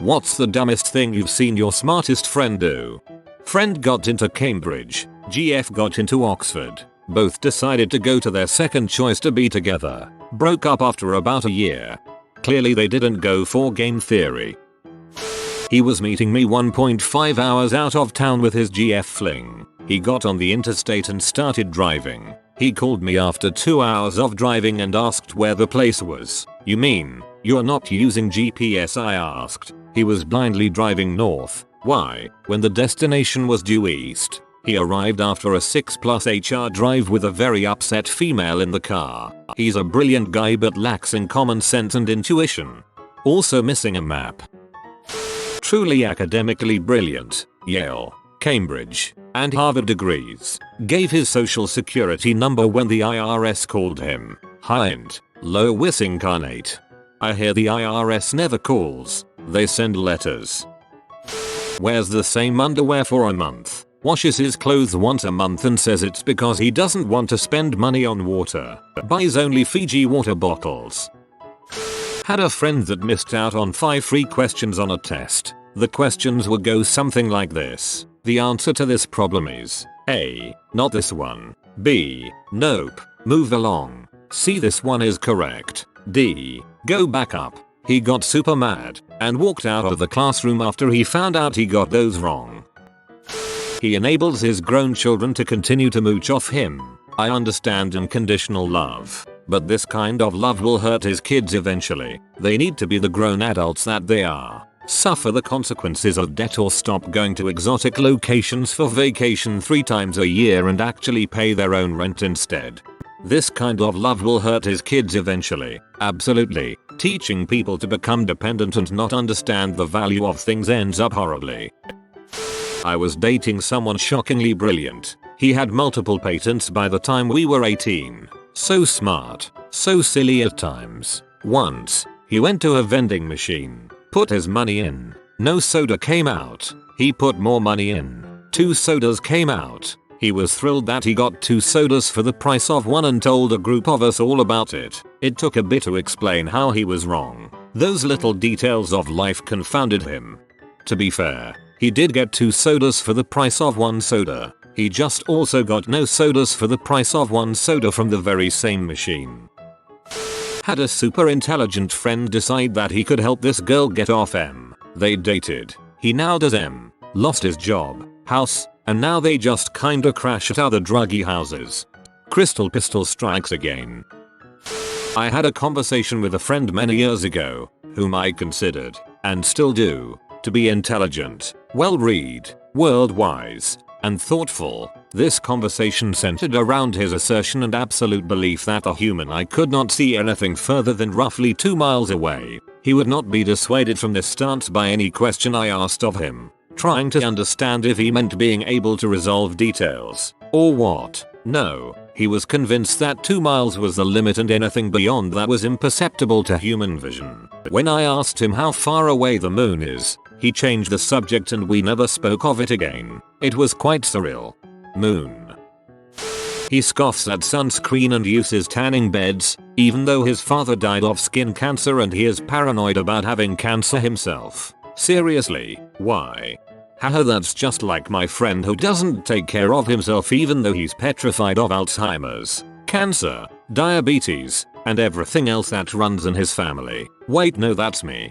What's the dumbest thing you've seen your smartest friend do? Friend got into Cambridge, GF got into Oxford. Both decided to go to their second choice to be together. Broke up after about a year. Clearly they didn't go for game theory. He was meeting me 1.5 hours out of town with his GF fling. He got on the interstate and started driving. He called me after 2 hours of driving and asked where the place was. You mean, you're not using GPS? I asked. He was blindly driving north. Why, when the destination was due east. He arrived after a 6+ HR drive with a very upset female in the car. He's a brilliant guy but lacks in common sense and intuition. Also missing a map. Truly academically brilliant, Yale, Cambridge, and Harvard degrees. Gave his social security number when the IRS called him. High-end, low-wiss incarnate. I hear the IRS never calls, they send letters. Wears the same underwear for a month. Washes his clothes once a month and says it's because he doesn't want to spend money on water. Buys only Fiji water bottles. Had a friend that missed out on 5 free questions on a test. The questions would go something like this. The answer to this problem is A. Not this one. B. Nope. Move along. C. This one is correct. D. Go back up. He got super mad and walked out of the classroom after he found out he got those wrong. He enables his grown children to continue to mooch off him. I understand unconditional love, but this kind of love will hurt his kids eventually. They need to be the grown adults that they are. Suffer the consequences of debt or stop going to exotic locations for vacation 3 times a year and actually pay their own rent instead. This kind of love will hurt his kids eventually. Absolutely. Teaching people to become dependent and not understand the value of things ends up horribly. I was dating someone shockingly brilliant. He had multiple patents by the time we were 18. So smart, so silly at times. Once, he went to a vending machine, put his money in. No soda came out. He put more money in. 2 sodas came out. He was thrilled that he got 2 sodas for the price of 1 and told a group of us all about it. It took a bit to explain how he was wrong. Those little details of life confounded him. To be fair, he did get 2 sodas for the price of 1 soda. He just also got no sodas for the price of 1 soda from the very same machine. Had a super intelligent friend decide that he could help this girl get off M. They dated. He now does M. Lost his job, house, and now they just kinda crash at other druggy houses. Crystal pistol strikes again. I had a conversation with a friend many years ago, whom I considered, and still do, to be intelligent, well-read, world-wise, and thoughtful. This conversation centered around his assertion and absolute belief that the human eye could not see anything further than roughly 2 miles away. He would not be dissuaded from this stance by any question I asked of him, trying to understand if he meant being able to resolve details, or what. No, he was convinced that 2 miles was the limit and anything beyond that was imperceptible to human vision. When I asked him how far away the moon is, he changed the subject and we never spoke of it again. It was quite surreal. Moon. He scoffs at sunscreen and uses tanning beds, even though his father died of skin cancer and he is paranoid about having cancer himself. Seriously, why? Haha, that's just like my friend who doesn't take care of himself even though he's petrified of Alzheimer's, cancer, diabetes, and everything else that runs in his family. Wait, no, that's me.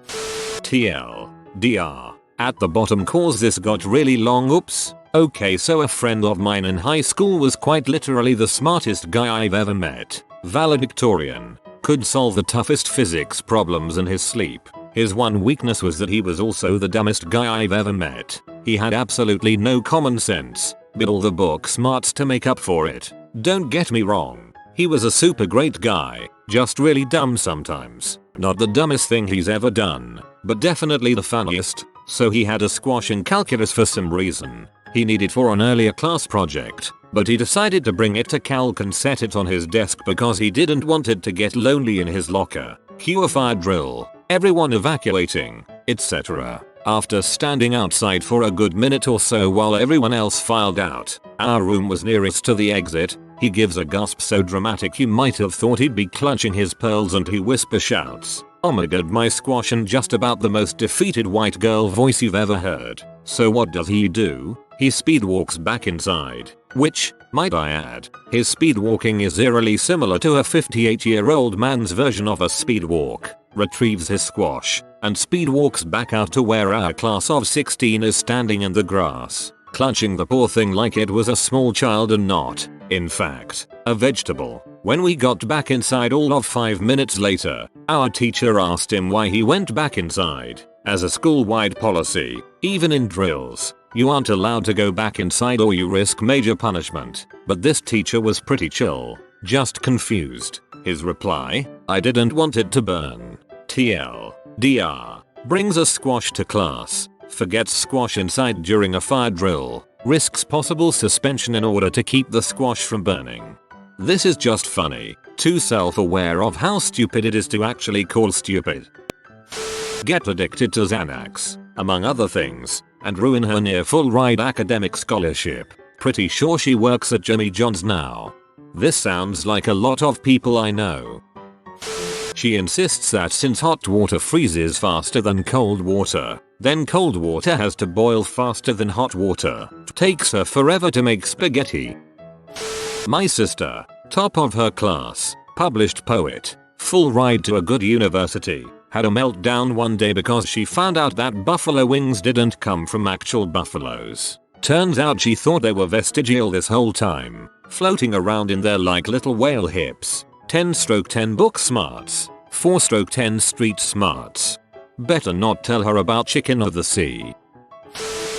TL. DR. At the bottom cause this got really long. Oops. Okay, so a friend of mine in high school was quite literally the smartest guy I've ever met. Valedictorian. Could solve the toughest physics problems in his sleep. His one weakness was that he was also the dumbest guy I've ever met. He had absolutely no common sense, but all the book smarts to make up for it. Don't get me wrong. He was a super great guy, just really dumb sometimes. Not the dumbest thing he's ever done, but definitely the funniest. So he had a squash in calculus for some reason. He needed for an earlier class project, but he decided to bring it to calc and set it on his desk because he didn't want it to get lonely in his locker. Cue a fire drill, everyone evacuating, etc. After standing outside for a good minute or so while everyone else filed out, our room was nearest to the exit. He gives a gasp so dramatic you might have thought he'd be clutching his pearls and he whisper shouts, Oh my god, my squash, and just about the most defeated white girl voice you've ever heard. So what does he do? He speed walks back inside, which, might I add, his speed walking is eerily similar to a 58-year-old man's version of a speed walk, retrieves his squash, and speed walks back out to where our class of 16 is standing in the grass, clutching the poor thing like it was a small child and not, in fact, a vegetable. When we got back inside all of 5 minutes later, our teacher asked him why he went back inside. As a school-wide policy, even in drills, you aren't allowed to go back inside or you risk major punishment. But this teacher was pretty chill, just confused. His reply, I didn't want it to burn. TLDR. Brings a squash to class, forgets squash inside during a fire drill, risks possible suspension in order to keep the squash from burning. This is just funny, too self-aware of how stupid it is to actually call stupid. Get addicted to Xanax, among other things, and ruin her near full-ride academic scholarship. Pretty sure she works at Jimmy John's now. This sounds like a lot of people I know. She insists that since hot water freezes faster than cold water, then cold water has to boil faster than hot water. Takes her forever to make spaghetti. My sister, top of her class, published poet, full ride to a good university, had a meltdown one day because she found out that buffalo wings didn't come from actual buffaloes. Turns out she thought they were vestigial this whole time, floating around in there like little whale hips. 10/10 book smarts, 4/10 street smarts. Better not tell her about chicken of the sea.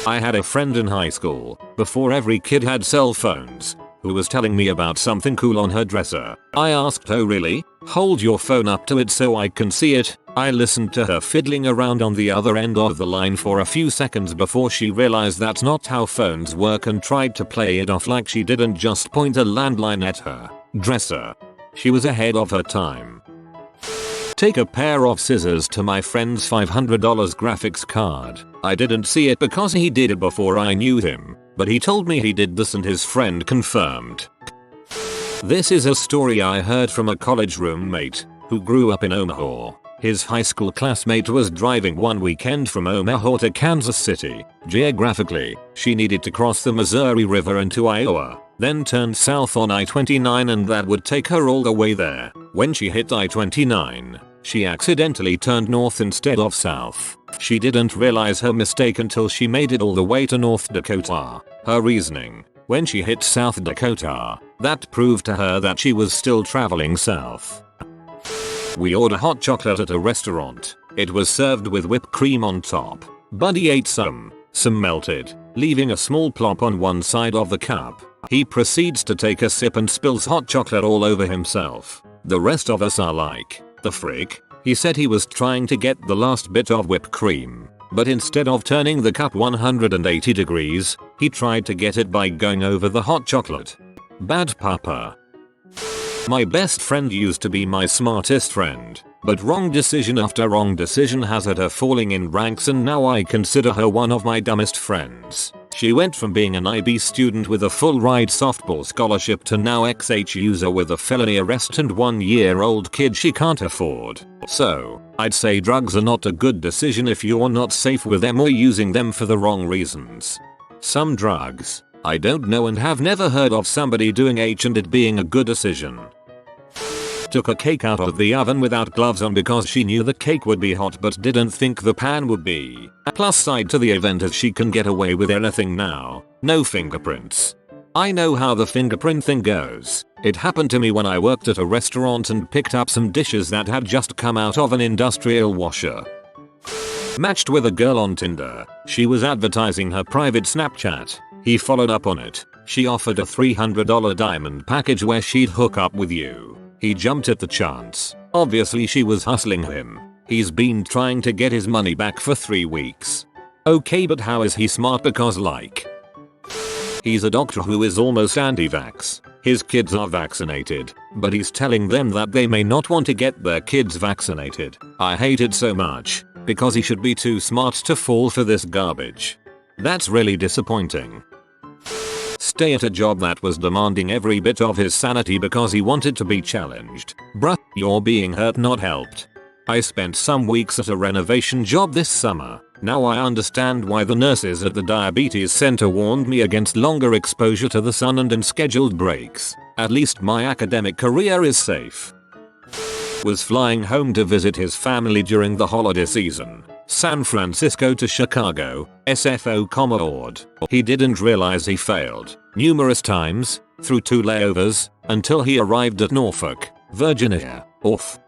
I had a friend in high school, before every kid had cell phones, who was telling me about something cool on her dresser. I asked, oh really? Hold your phone up to it so I can see it. I listened to her fiddling around on the other end of the line for a few seconds before she realized that's not how phones work and tried to play it off like she didn't just point a landline at her dresser. She was ahead of her time. Take a pair of scissors to my friend's $500 graphics card. I didn't see it because he did it before I knew him, but he told me he did this and his friend confirmed. This is a story I heard from a college roommate who grew up in Omaha. His high school classmate was driving one weekend from Omaha to Kansas City. Geographically, she needed to cross the Missouri River into Iowa, then turn south on I-29 and that would take her all the way there. When she hit I-29, she accidentally turned north instead of south. She didn't realize her mistake until she made it all the way to North Dakota. Her reasoning, when she hit South Dakota, that proved to her that she was still traveling south. We ordered hot chocolate at a restaurant. It was served with whipped cream on top. Buddy ate some melted, leaving a small plop on one side of the cup. He proceeds to take a sip and spills hot chocolate all over himself. The rest of us are like, the frick? He said he was trying to get the last bit of whipped cream, but instead of turning the cup 180 degrees, he tried to get it by going over the hot chocolate. Bad papa. My best friend used to be my smartest friend, but wrong decision after wrong decision has had her falling in ranks and now I consider her one of my dumbest friends. She went from being an IB student with a full-ride softball scholarship to now XH user with a felony arrest and 1-year-old kid she can't afford. So, I'd say drugs are not a good decision if you're not safe with them or using them for the wrong reasons. Some drugs, I don't know and have never heard of somebody doing H and it being a good decision. Took a cake out of the oven without gloves on because she knew the cake would be hot but didn't think the pan would be. Plus side to the event is she can get away with anything now. No fingerprints. I know how the fingerprint thing goes. It happened to me when I worked at a restaurant and picked up some dishes that had just come out of an industrial washer. Matched with a girl on Tinder. She was advertising her private Snapchat. He followed up on it. She offered a $300 diamond package where she'd hook up with you. He jumped at the chance. Obviously she was hustling him. He's been trying to get his money back for 3 weeks. Okay, but how is he smart because like, he's a doctor who is almost anti-vax. His kids are vaccinated, but he's telling them that they may not want to get their kids vaccinated. I hate it so much, because he should be too smart to fall for this garbage. That's really disappointing. Stay at a job that was demanding every bit of his sanity because he wanted to be challenged. Bruh, you're being hurt not helped. I spent some weeks at a renovation job this summer. Now I understand why the nurses at the diabetes center warned me against longer exposure to the sun and unscheduled breaks. At least my academic career is safe. Was flying home to visit his family during the holiday season. San Francisco to Chicago, SFO, odd. He didn't realize he failed numerous times through 2 layovers until he arrived at Norfolk, Virginia.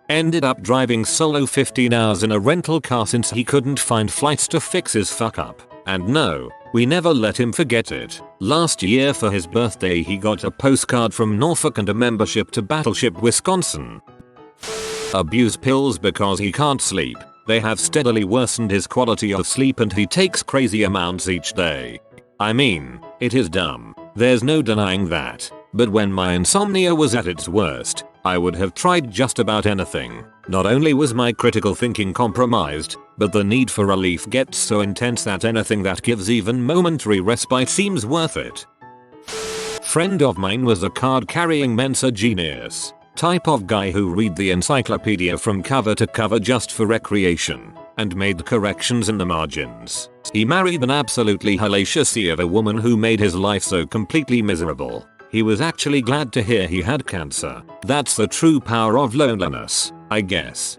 Ended up driving solo 15 hours in a rental car since he couldn't find flights to fix his fuck up. And no, we never let him forget it. Last year for his birthday he got a postcard from Norfolk and a membership to Battleship Wisconsin. Abuse pills because he can't sleep. They have steadily worsened his quality of sleep and he takes crazy amounts each day. I mean, it is dumb. There's no denying that. But when my insomnia was at its worst, I would have tried just about anything. Not only was my critical thinking compromised, but the need for relief gets so intense that anything that gives even momentary respite seems worth it. Friend of mine was a card-carrying Mensa genius. Type of guy who read the encyclopedia from cover to cover just for recreation, and made corrections in the margins. He married an absolutely hellacious sea of a woman who made his life so completely miserable. He was actually glad to hear he had cancer. That's the true power of loneliness, I guess.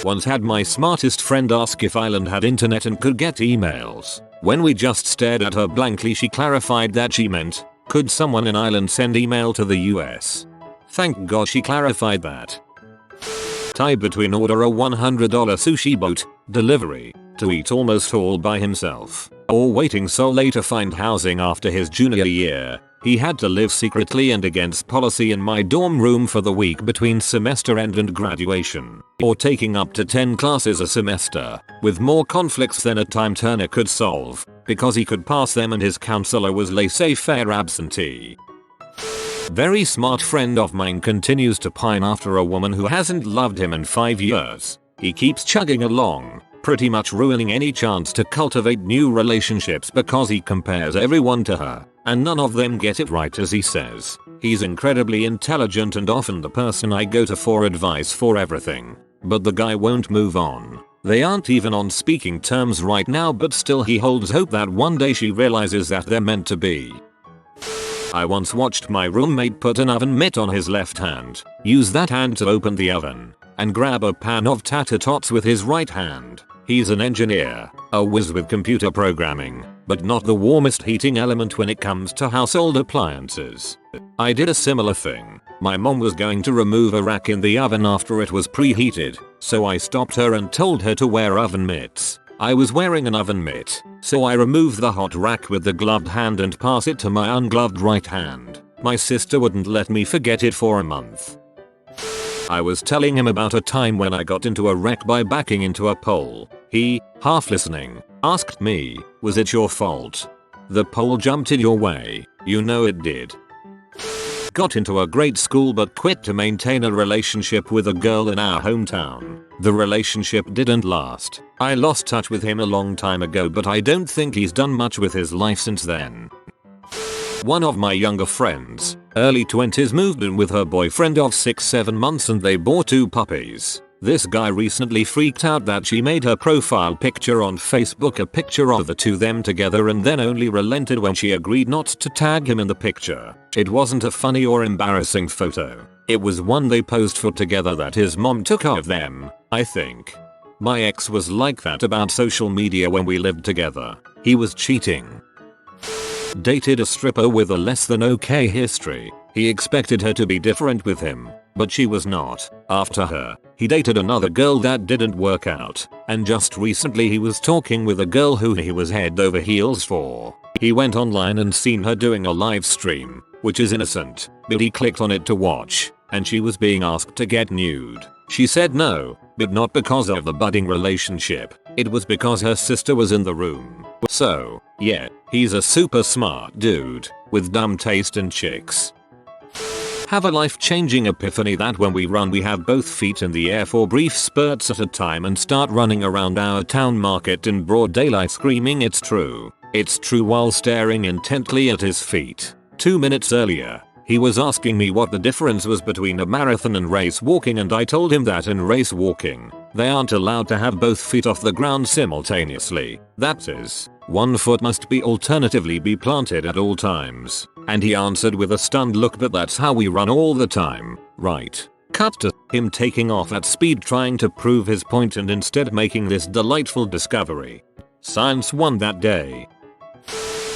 Once had my smartest friend ask if Ireland had internet and could get emails. When we just stared at her blankly she clarified that she meant, could someone in Ireland send email to the US? Thank God she clarified that. Tie between order a $100 sushi boat delivery to eat almost all by himself, or waiting so late to find housing after his junior year. He had to live secretly and against policy in my dorm room for the week between semester end and graduation, or taking up to 10 classes a semester, with more conflicts than a time turner could solve, because he could pass them and his counselor was laissez-faire absentee. Very smart friend of mine continues to pine after a woman who hasn't loved him in 5 years. He keeps chugging along, pretty much ruining any chance to cultivate new relationships because he compares everyone to her, and none of them get it right as he says. He's incredibly intelligent and often the person I go to for advice for everything. But the guy won't move on. They aren't even on speaking terms right now, but still he holds hope that one day she realizes that they're meant to be. I once watched my roommate put an oven mitt on his left hand, use that hand to open the oven, and grab a pan of tater tots with his right hand. He's an engineer, a whiz with computer programming, but not the warmest heating element when it comes to household appliances. I did a similar thing. My mom was going to remove a rack in the oven after it was preheated, so I stopped her and told her to wear oven mitts. I was wearing an oven mitt, so I remove the hot rack with the gloved hand and pass it to my ungloved right hand. My sister wouldn't let me forget it for a month. I was telling him about a time when I got into a wreck by backing into a pole. He, half listening, asked me, was it your fault? The pole jumped in your way. You know it did. Got into a great school but quit to maintain a relationship with a girl in our hometown. The relationship didn't last. I lost touch with him a long time ago, but I don't think he's done much with his life since then. One of my younger friends, early 20s, moved in with her boyfriend of 6-7 months and they bore 2 puppies. This guy recently freaked out that she made her profile picture on Facebook a picture of the 2 of them together and then only relented when she agreed not to tag him in the picture. It wasn't a funny or embarrassing photo. It was one they posed for together that his mom took of them, I think. My ex was like that about social media when we lived together. He was cheating. Dated a stripper with a less than okay history. He expected her to be different with him, but she was not. After her, he dated another girl that didn't work out, and just recently he was talking with a girl who he was head over heels for. He went online and seen her doing a live stream, which is innocent, but he clicked on it to watch, and she was being asked to get nude. She said no, but not because of the budding relationship. It was because her sister was in the room. So, yeah, he's a super smart dude, with dumb taste in chicks. Have a life-changing epiphany that when we run we have both feet in the air for brief spurts at a time and start running around our town market in broad daylight screaming it's true. It's true while staring intently at his feet. 2 minutes earlier, He was asking me what the difference was between a marathon and race walking, and I told him that in race walking, they aren't allowed to have both feet off the ground simultaneously. That is, one foot must be alternatively be planted at all times. And he answered with a stunned look, but that's how we run all the time, right? Cut to him taking off at speed trying to prove his point and instead making this delightful discovery. Science won that day.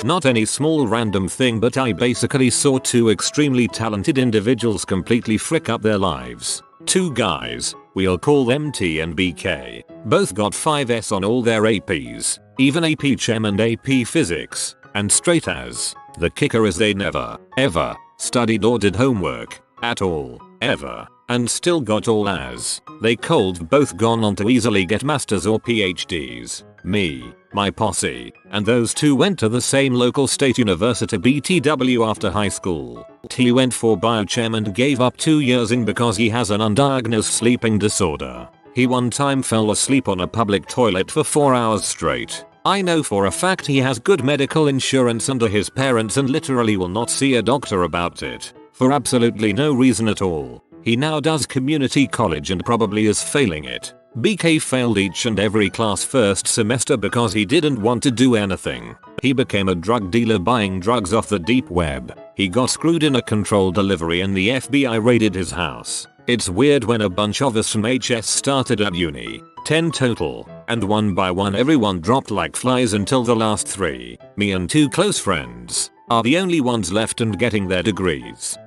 Not any small random thing, but I basically saw two extremely talented individuals completely frick up their lives. Two guys, we'll call them T and BK, both got 5s on all their APs, even AP Chem and AP Physics, and straight as. The kicker is they never, ever, studied or did homework, at all, ever, and still got all As. They cold both gone on to easily get masters or PhDs. Me, my posse, and those two went to the same local state university BTW after high school. T went for biochem and gave up 2 years in because he has an undiagnosed sleeping disorder. He one time fell asleep on a public toilet for 4 hours straight. I know for a fact he has good medical insurance under his parents and literally will not see a doctor about it. For absolutely no reason at all. He now does community college and probably is failing it. BK failed each and every class first semester because he didn't want to do anything. He became a drug dealer buying drugs off the deep web. He got screwed in a controlled delivery and the FBI raided his house. It's weird when a bunch of us from HS started at uni, 10 total, and one by one everyone dropped like flies until the last 3, me and 2 close friends, are the only ones left and getting their degrees.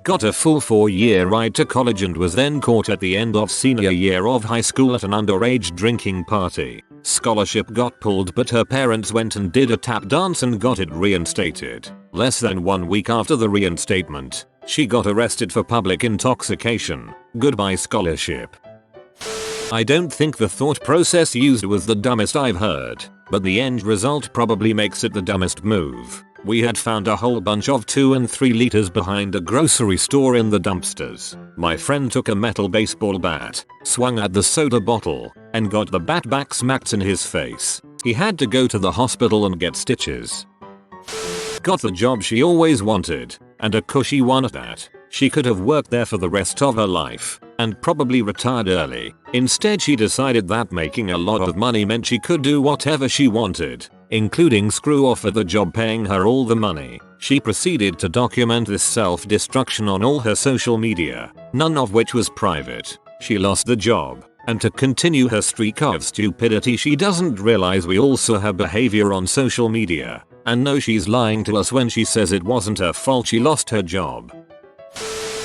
Got a full 4-year ride to college and was then caught at the end of senior year of high school at an underage drinking party. Scholarship got pulled, but her parents went and did a tap dance and got it reinstated. Less than 1 week after the reinstatement, she got arrested for public intoxication. Goodbye scholarship. I don't think the thought process used was the dumbest I've heard, but the end result probably makes it the dumbest move. We had found a whole bunch of 2 and 3 liters behind a grocery store in the dumpsters. My friend took a metal baseball bat, swung at the soda bottle, and got the bat back smacked in his face. He had to go to the hospital and get stitches. Got the job she always wanted, and a cushy one at that. She could have worked there for the rest of her life, and probably retired early. Instead she decided that making a lot of money meant she could do whatever she wanted, including screw off at the job paying her all the money. She proceeded to document this self-destruction on all her social media, none of which was private. She lost the job, and to continue her streak of stupidity she doesn't realize we all saw her behavior on social media, and know she's lying to us when she says it wasn't her fault she lost her job.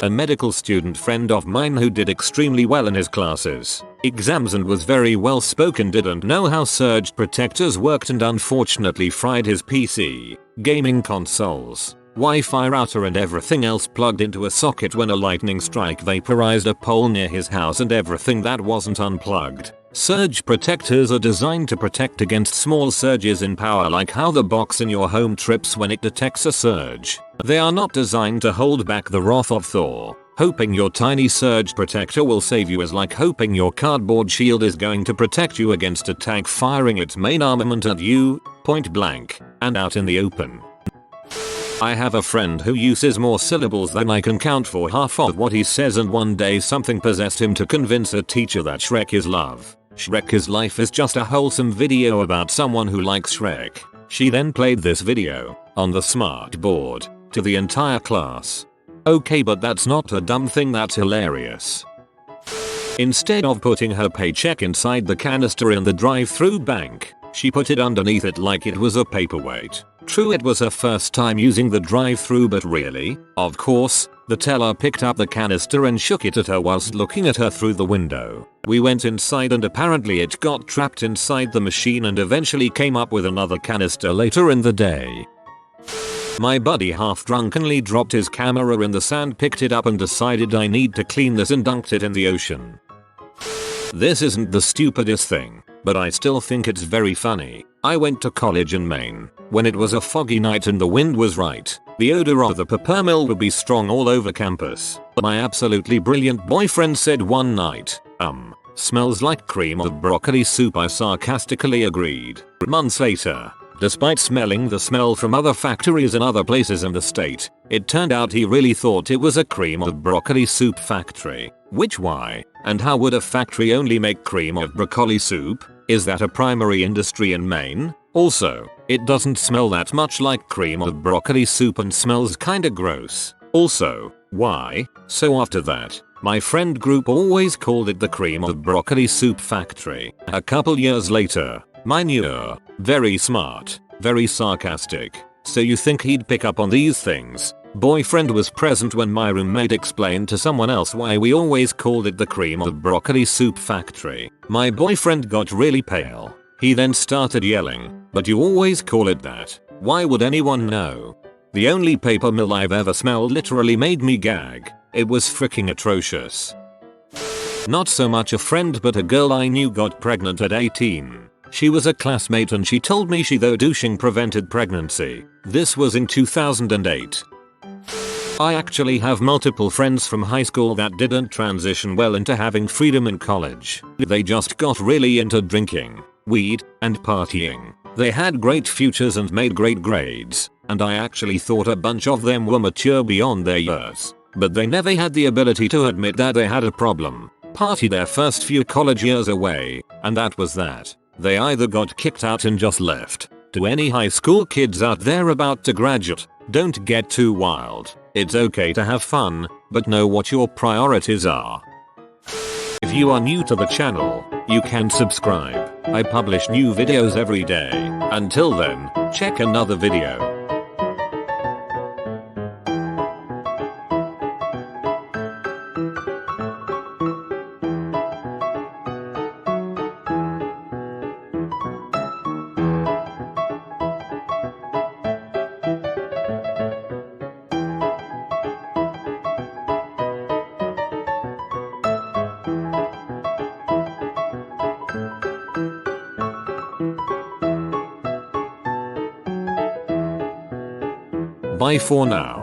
A medical student friend of mine who did extremely well in his classes, exams and was very well spoken didn't know how surge protectors worked and unfortunately fried his PC, gaming consoles, Wi-Fi router and everything else plugged into a socket when a lightning strike vaporized a pole near his house and everything that wasn't unplugged. Surge protectors are designed to protect against small surges in power, like how the box in your home trips when it detects a surge. They are not designed to hold back the wrath of Thor. Hoping your tiny surge protector will save you is like hoping your cardboard shield is going to protect you against a tank firing its main armament at you, point blank, and out in the open. I have a friend who uses more syllables than I can count for half of what he says, and one day something possessed him to convince a teacher that Shrek is love. Shrek is life is just a wholesome video about someone who likes Shrek. She then played this video, on the smart board, to the entire class. Okay, but that's not a dumb thing, that's hilarious. Instead of putting her paycheck inside the canister in the drive-through bank, she put it underneath it like it was a paperweight. True, it was her first time using the drive-through, but really? Of course, the teller picked up the canister and shook it at her whilst looking at her through the window. We went inside and apparently it got trapped inside the machine and eventually came up with another canister later in the day. My buddy half drunkenly dropped his camera in the sand, picked it up and decided I need to clean this and dunked it in the ocean. This isn't the stupidest thing, but I still think it's very funny. I went to college in Maine. When it was a foggy night and the wind was right, the odor of the peppermill would be strong all over campus. My absolutely brilliant boyfriend said one night, smells like cream of broccoli soup. I sarcastically agreed. Months later, Despite smelling the smell from other factories in other places in the state, it turned out he really thought it was a cream of broccoli soup factory. Which why? And how would a factory only make cream of broccoli soup? Is that a primary industry in Maine? Also, it doesn't smell that much like cream of broccoli soup and smells kinda gross. Also, why? So after that, my friend group always called it the cream of broccoli soup factory. A couple years later, my new, very smart, very sarcastic, so you think he'd pick up on these things, boyfriend was present when my roommate explained to someone else why we always called it the cream of broccoli soup factory. My boyfriend got really pale. He then started yelling, "But you always call it that. Why would anyone know?" The only paper mill I've ever smelled literally made me gag. It was freaking atrocious. Not so much a friend but a girl I knew got pregnant at 18. She was a classmate and she told me she though douching prevented pregnancy. This was in 2008. I actually have multiple friends from high school that didn't transition well into having freedom in college. They just got really into drinking, weed, and partying. They had great futures and made great grades, and I actually thought a bunch of them were mature beyond their years. But they never had the ability to admit that they had a problem. Party their first few college years away, and that was that. They either got kicked out and just left. To any high school kids out there about to graduate, don't get too wild. It's okay to have fun, but know what your priorities are. If you are new to the channel, you can subscribe. I publish new videos every day. Until then, check another video. Bye for now.